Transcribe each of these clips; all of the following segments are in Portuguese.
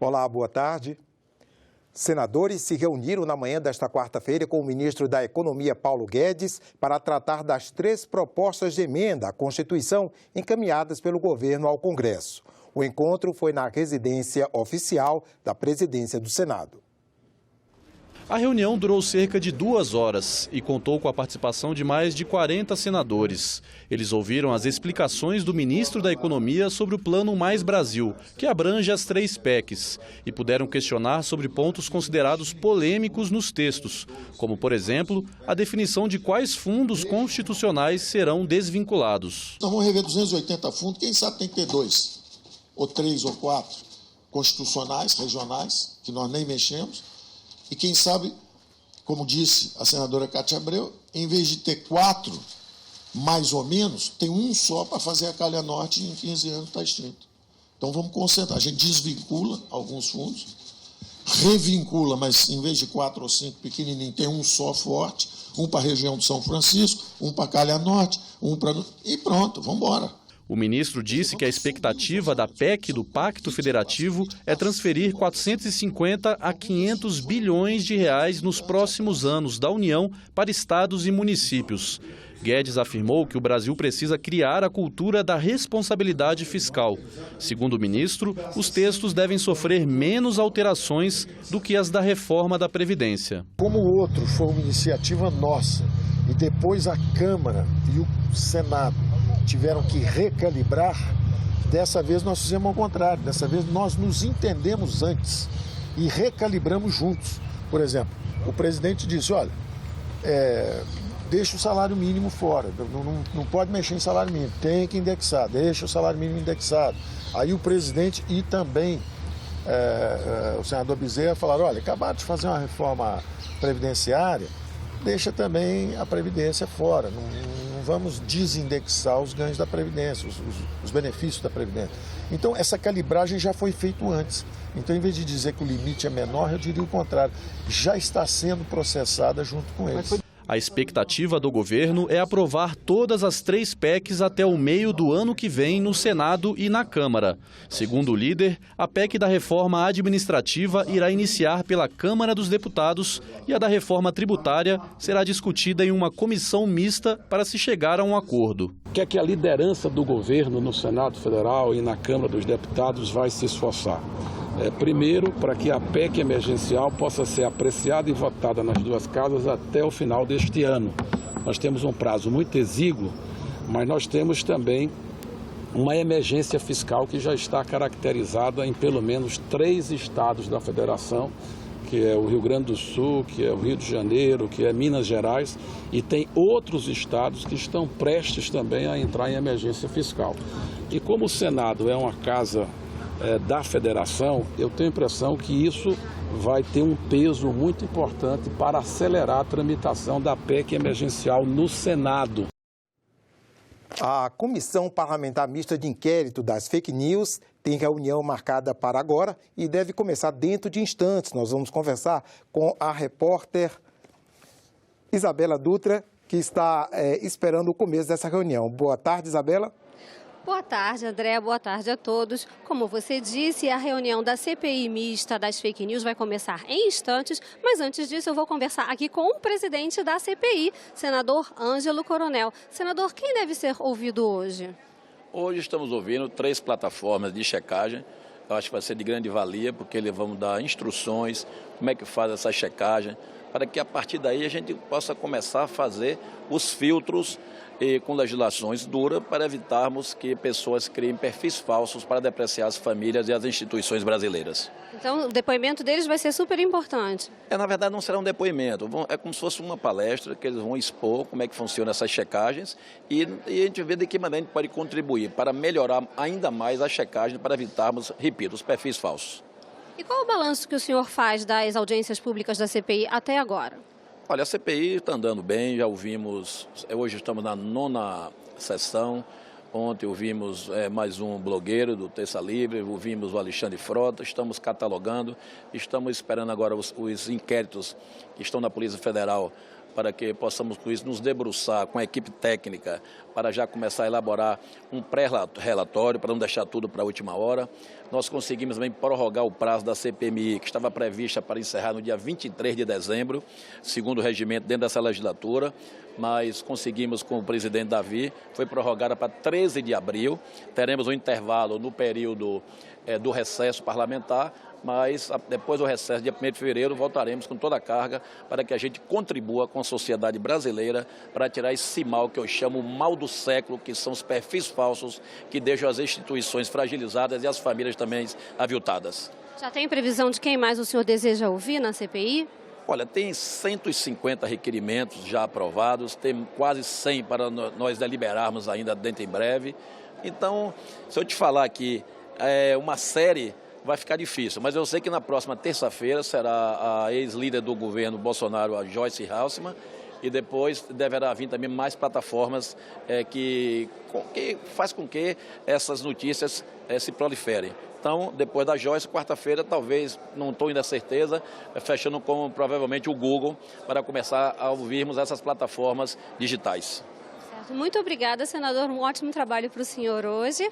Olá, boa tarde. Senadores se reuniram na manhã desta quarta-feira com o ministro da Economia, Paulo Guedes, para tratar das 3 propostas de emenda à Constituição encaminhadas pelo governo ao Congresso. O encontro foi na residência oficial da Presidência do Senado. A reunião durou cerca de 2 horas e contou com a participação de mais de 40 senadores. Eles ouviram as explicações do ministro da Economia sobre o Plano Mais Brasil, que abrange as 3 PECs, e puderam questionar sobre pontos considerados polêmicos nos textos, como, por exemplo, a definição de quais fundos constitucionais serão desvinculados. Nós vamos rever 280 fundos, quem sabe tem que ter 2, ou 3 ou 4 constitucionais, regionais, que nós nem mexemos. E quem sabe, como disse a senadora Cátia Abreu, em vez de ter 4, mais ou menos, tem um só para fazer a Calha Norte e em 15 anos está extinto. Então vamos concentrar. A gente desvincula alguns fundos, revincula, mas em vez de 4 ou 5 pequenininhos, tem um só forte, um para a região de São Francisco, um para a Calha Norte, um para... E pronto, vamos embora. O ministro disse que a expectativa da PEC do Pacto Federativo é transferir 450 a 500 bilhões de reais nos próximos anos da União para estados e municípios. Guedes afirmou que o Brasil precisa criar a cultura da responsabilidade fiscal. Segundo o ministro, os textos devem sofrer menos alterações do que as da reforma da Previdência. Como o outro foi uma iniciativa nossa e depois a Câmara e o Senado tiveram que recalibrar, dessa vez nós fizemos ao contrário. Dessa vez nós nos entendemos antes e recalibramos juntos. Por exemplo, o presidente disse, olha, deixa o salário mínimo fora, não pode mexer em salário mínimo, tem que indexar, deixa o salário mínimo indexado. Aí o presidente e também o senador Bezerra falaram, olha, acabaram de fazer uma reforma previdenciária, deixa também a Previdência fora, não vamos desindexar os ganhos da Previdência, os benefícios da Previdência. Então, essa calibragem já foi feita antes. Então, em vez de dizer que o limite é menor, eu diria o contrário, já está sendo processada junto com eles. A expectativa do governo é aprovar todas as 3 PECs até o meio do ano que vem no Senado e na Câmara. Segundo o líder, a PEC da reforma administrativa irá iniciar pela Câmara dos Deputados e a da reforma tributária será discutida em uma comissão mista para se chegar a um acordo. O que é que a liderança do governo no Senado Federal e na Câmara dos Deputados vai se esforçar? Primeiro, para que a PEC emergencial possa ser apreciada e votada nas 2 casas até o final deste ano. Nós temos um prazo muito exíguo, mas nós temos também uma emergência fiscal que já está caracterizada em pelo menos 3 estados da federação, que é o Rio Grande do Sul, que é o Rio de Janeiro, que é Minas Gerais, e tem outros estados que estão prestes também a entrar em emergência fiscal. E como o Senado é uma casa da federação, eu tenho a impressão que isso vai ter um peso muito importante para acelerar a tramitação da PEC emergencial no Senado. A Comissão Parlamentar Mista de Inquérito das Fake News tem reunião marcada para agora e deve começar dentro de instantes. Nós vamos conversar com a repórter Isabela Dutra, que está esperando o começo dessa reunião. Boa tarde, Isabela. Boa tarde, André. Boa tarde a todos. Como você disse, a reunião da CPI mista das fake news vai começar em instantes, mas antes disso eu vou conversar aqui com o presidente da CPI, senador Ângelo Coronel. Senador, quem deve ser ouvido hoje? Hoje estamos ouvindo 3 plataformas de checagem. Eu acho que vai ser de grande valia, porque eles vão dar instruções, como é que faz essa checagem, para que a partir daí a gente possa começar a fazer os filtros com legislações duras para evitarmos que pessoas criem perfis falsos para depreciar as famílias e as instituições brasileiras. Então, o depoimento deles vai ser super importante. Na verdade, não será um depoimento, é como se fosse uma palestra que eles vão expor como é que funcionam essas checagens e a gente vê de que maneira a gente pode contribuir para melhorar ainda mais a checagem para evitarmos, repito, os perfis falsos. E qual o balanço que o senhor faz das audiências públicas da CPI até agora? Olha, a CPI está andando bem, já ouvimos, hoje estamos na 9ª sessão, ontem ouvimos mais um blogueiro do Terça Livre, ouvimos o Alexandre Frota, estamos catalogando, estamos esperando agora os inquéritos que estão na Polícia Federal para que possamos, com isso, nos debruçar com a equipe técnica para já começar a elaborar um pré-relatório, para não deixar tudo para a última hora. Nós conseguimos também prorrogar o prazo da CPMI, que estava prevista para encerrar no dia 23 de dezembro, segundo o regimento, dentro dessa legislatura, mas conseguimos com o presidente Davi, foi prorrogada para 13 de abril. Teremos um intervalo no período do recesso parlamentar, mas depois do recesso, dia 1º de fevereiro, voltaremos com toda a carga para que a gente contribua com a sociedade brasileira para tirar esse mal que eu chamo o mal do século, que são os perfis falsos que deixam as instituições fragilizadas e as famílias também aviltadas. Já tem previsão de quem mais o senhor deseja ouvir na CPI? Olha, tem 150 requerimentos já aprovados, tem quase 100 para nós deliberarmos ainda dentro em breve. Então, se eu te falar aqui, uma série vai ficar difícil, mas eu sei que na próxima terça-feira será a ex-líder do governo Bolsonaro, a Joyce Halsemann, e depois deverá vir também mais plataformas que faz com que essas notícias se proliferem. Então, depois da Joyce, quarta-feira, talvez, não estou ainda certeza, fechando com provavelmente o Google, para começar a ouvirmos essas plataformas digitais. Certo. Muito obrigada, senador. Um ótimo trabalho para o senhor hoje.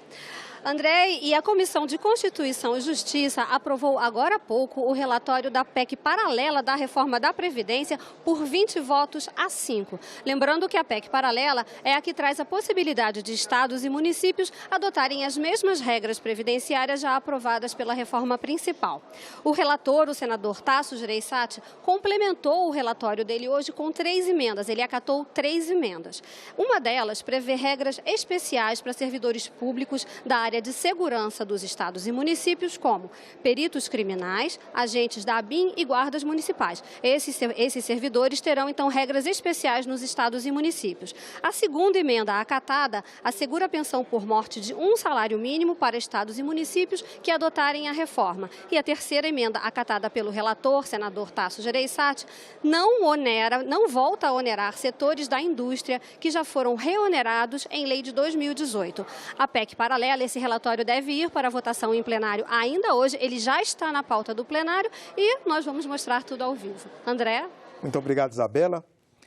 André, e a Comissão de Constituição e Justiça aprovou agora há pouco o relatório da PEC paralela da reforma da Previdência por 20 votos a 5. Lembrando que a PEC paralela é a que traz a possibilidade de estados e municípios adotarem as mesmas regras previdenciárias já aprovadas pela reforma principal. O relator, o senador Tasso Gereissati, complementou o relatório dele hoje com 3 emendas. Ele acatou 3 emendas. Uma delas prevê regras especiais para servidores públicos da área de segurança dos estados e municípios, como peritos criminais, agentes da ABIN e guardas municipais. Esses servidores terão, então, regras especiais nos estados e municípios. A segunda emenda acatada assegura a pensão por morte de 1 salário mínimo para estados e municípios que adotarem a reforma. E a terceira emenda acatada pelo relator, senador Tasso Gereissati, não volta a onerar setores da indústria que já foram reonerados em lei de 2018. A PEC paralela, esse relatório deve ir para a votação em plenário ainda hoje. Ele já está na pauta do plenário e nós vamos mostrar tudo ao vivo. André? Muito obrigado, Isabela.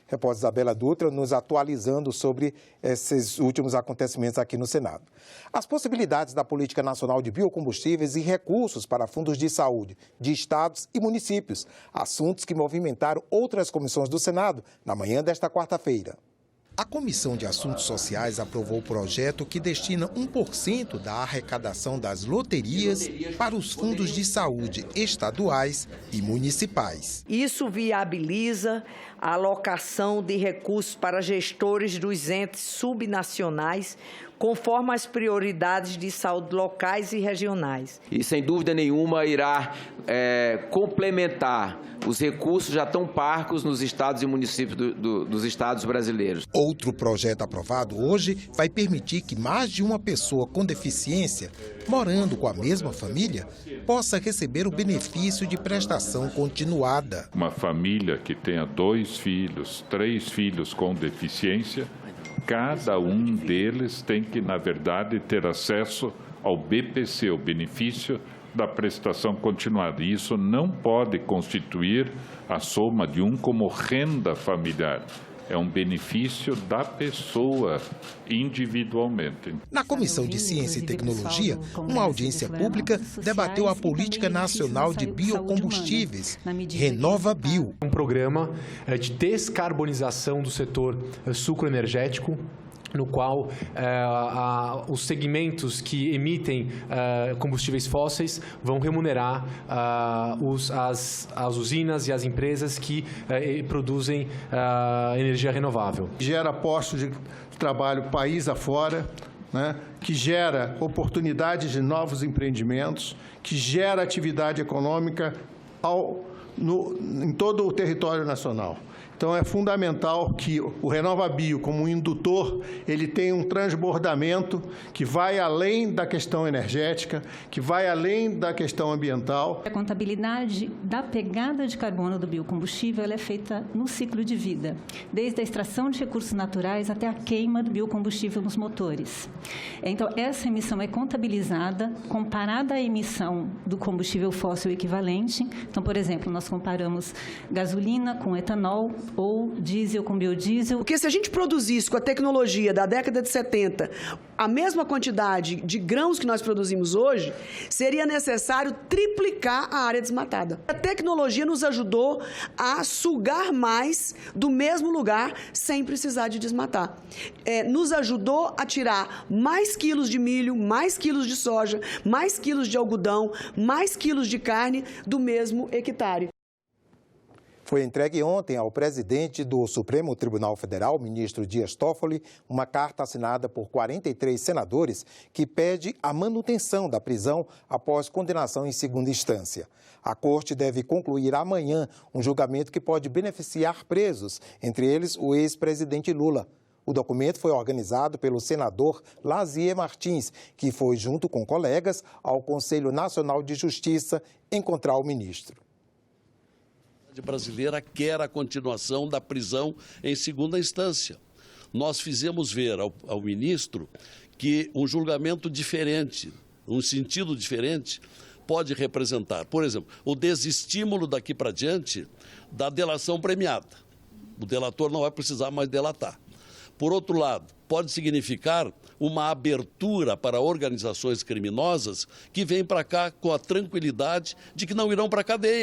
Repórter Isabela Dutra nos atualizando sobre esses últimos acontecimentos aqui no Senado. As possibilidades da Política Nacional de Biocombustíveis e recursos para fundos de saúde de estados e municípios. Assuntos que movimentaram outras comissões do Senado na manhã desta quarta-feira. A Comissão de Assuntos Sociais aprovou o projeto que destina 1% da arrecadação das loterias para os fundos de saúde estaduais e municipais. Isso viabiliza a alocação de recursos para gestores dos entes subnacionais, conforme as prioridades de saúde locais e regionais. E, sem dúvida nenhuma, irá complementar os recursos já tão parcos nos estados e municípios dos estados brasileiros. Outro projeto aprovado hoje vai permitir que mais de uma pessoa com deficiência, morando com a mesma família, possa receber o benefício de prestação continuada. Uma família que tenha 2 filhos, 3 filhos com deficiência, cada um deles tem que, na verdade, ter acesso ao BPC, o benefício da prestação continuada. E isso não pode constituir a soma de como renda familiar. É um benefício da pessoa individualmente. Na Comissão de Ciência e Tecnologia, uma audiência pública debateu a Política Nacional de Biocombustíveis, RenovaBio. Um programa de descarbonização do setor sucroenergético, no qual os segmentos que emitem combustíveis fósseis vão remunerar as usinas e as empresas que produzem energia renovável. Gera postos de trabalho país afora, né, que gera oportunidades de novos empreendimentos, que gera atividade econômica em todo o território nacional. Então, é fundamental que o RenovaBio, como um indutor, ele tenha um transbordamento que vai além da questão energética, que vai além da questão ambiental. A contabilidade da pegada de carbono do biocombustível ela é feita no ciclo de vida, desde a extração de recursos naturais até a queima do biocombustível nos motores. Então, essa emissão é contabilizada comparada à emissão do combustível fóssil equivalente. Então, por exemplo, nós comparamos gasolina com etanol ou diesel com biodiesel. Porque se a gente produzisse com a tecnologia da década de 70 a mesma quantidade de grãos que nós produzimos hoje, seria necessário triplicar a área desmatada. A tecnologia nos ajudou a sugar mais do mesmo lugar sem precisar de desmatar. Nos ajudou a tirar mais quilos de milho, mais quilos de soja, mais quilos de algodão, mais quilos de carne do mesmo hectare. Foi entregue ontem ao presidente do Supremo Tribunal Federal, ministro Dias Toffoli, uma carta assinada por 43 senadores que pede a manutenção da prisão após condenação em segunda instância. A corte deve concluir amanhã um julgamento que pode beneficiar presos, entre eles o ex-presidente Lula. O documento foi organizado pelo senador Lazier Martins, que foi, junto com colegas, ao Conselho Nacional de Justiça encontrar o ministro. A brasileira quer a continuação da prisão em segunda instância. Nós fizemos ver ao ministro que um julgamento diferente, um sentido diferente, pode representar, por exemplo, o desestímulo daqui para diante da delação premiada. O delator não vai precisar mais delatar. Por outro lado, pode significar uma abertura para organizações criminosas que vêm para cá com a tranquilidade de que não irão para a cadeia.